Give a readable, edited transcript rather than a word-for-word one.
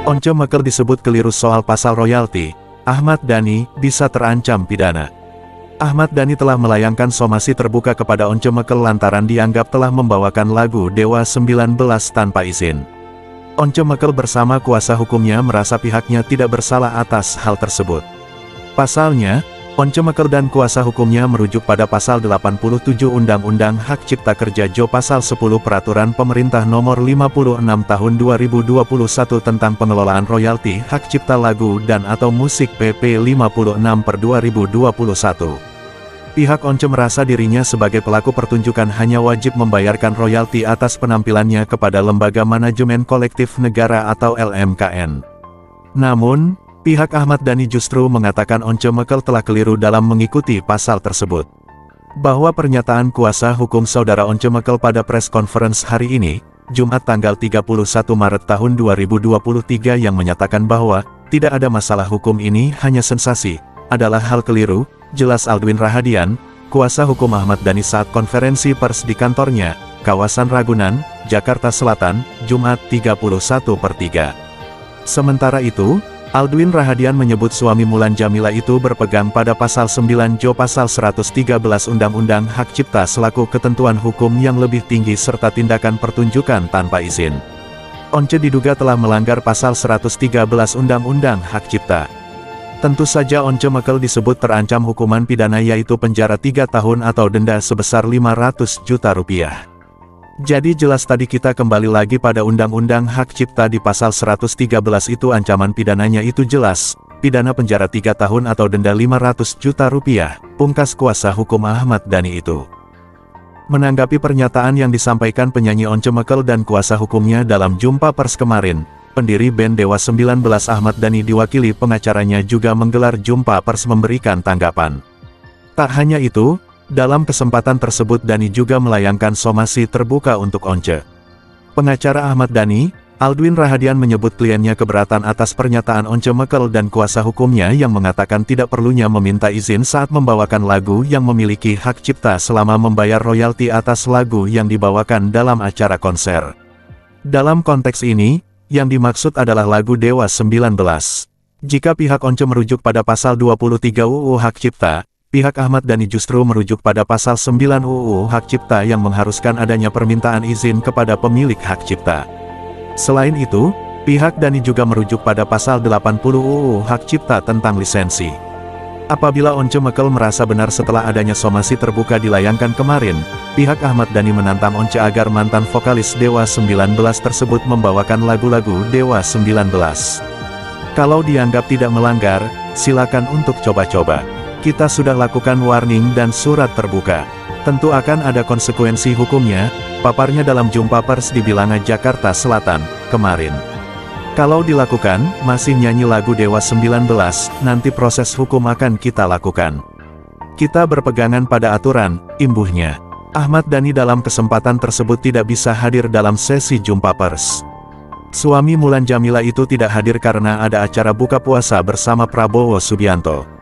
Once Mekel disebut keliru soal pasal royalti. Ahmad Dhani bisa terancam pidana. Ahmad Dhani telah melayangkan somasi terbuka kepada Once Mekel lantaran dianggap telah membawakan lagu Dewa 19 tanpa izin. Once Mekel bersama kuasa hukumnya merasa pihaknya tidak bersalah atas hal tersebut. Pasalnya, Once Mekel dan kuasa hukumnya merujuk pada pasal 87 Undang-Undang Hak Cipta Kerja Jo pasal 10 Peraturan Pemerintah Nomor 56 Tahun 2021 tentang pengelolaan royalti hak cipta lagu dan atau musik PP 56/2021. Pihak Once merasa dirinya sebagai pelaku pertunjukan hanya wajib membayarkan royalti atas penampilannya kepada Lembaga Manajemen Kolektif Negara atau LMKN. Namun, pihak Ahmad Dhani justru mengatakan Once Mekel telah keliru dalam mengikuti pasal tersebut. Bahwa pernyataan kuasa hukum saudara Once Mekel pada press conference hari ini, Jumat tanggal 31 Maret tahun 2023 yang menyatakan bahwa tidak ada masalah hukum ini hanya sensasi, adalah hal keliru, jelas Aldwin Rahadian, kuasa hukum Ahmad Dhani saat konferensi pers di kantornya, kawasan Ragunan, Jakarta Selatan, Jumat 31/3. Sementara itu, Aldwin Rahadian menyebut suami Mulan Jamila itu berpegang pada pasal 9 Jo pasal 113 Undang-Undang Hak Cipta selaku ketentuan hukum yang lebih tinggi serta tindakan pertunjukan tanpa izin. Once diduga telah melanggar pasal 113 Undang-Undang Hak Cipta. Tentu saja Once Mekel disebut terancam hukuman pidana yaitu penjara 3 tahun atau denda sebesar 500 juta rupiah. Jadi jelas tadi kita kembali lagi pada Undang-Undang Hak Cipta di pasal 113 itu ancaman pidananya itu jelas, pidana penjara 3 tahun atau denda 500 juta rupiah, pungkas kuasa hukum Ahmad Dhani itu. Menanggapi pernyataan yang disampaikan penyanyi Once Mekel dan kuasa hukumnya dalam jumpa pers kemarin, pendiri band Dewa 19 Ahmad Dhani diwakili pengacaranya juga menggelar jumpa pers memberikan tanggapan. Tak hanya itu, dalam kesempatan tersebut Dhani juga melayangkan somasi terbuka untuk Once. Pengacara Ahmad Dhani, Aldwin Rahadian menyebut kliennya keberatan atas pernyataan Once Mekel dan kuasa hukumnya yang mengatakan tidak perlunya meminta izin saat membawakan lagu yang memiliki hak cipta selama membayar royalti atas lagu yang dibawakan dalam acara konser. Dalam konteks ini, yang dimaksud adalah lagu Dewa 19. Jika pihak Once merujuk pada pasal 23 UU Hak Cipta, pihak Ahmad Dhani justru merujuk pada pasal 9 UU Hak Cipta yang mengharuskan adanya permintaan izin kepada pemilik hak cipta. Selain itu, pihak Dhani juga merujuk pada pasal 80 UU Hak Cipta tentang lisensi. Apabila Once Mekel merasa benar setelah adanya somasi terbuka dilayangkan kemarin, pihak Ahmad Dhani menantang Once agar mantan vokalis Dewa 19 tersebut membawakan lagu-lagu Dewa 19. Kalau dianggap tidak melanggar, silakan untuk coba-coba. Kita sudah lakukan warning dan surat terbuka. Tentu akan ada konsekuensi hukumnya, paparnya dalam jumpa pers di Bilangan Jakarta Selatan, kemarin. Kalau dilakukan, masih nyanyi lagu Dewa 19, nanti proses hukum akan kita lakukan. Kita berpegangan pada aturan, imbuhnya. Ahmad Dhani dalam kesempatan tersebut tidak bisa hadir dalam sesi jumpa pers. Suami Mulan Jamila itu tidak hadir karena ada acara buka puasa bersama Prabowo Subianto.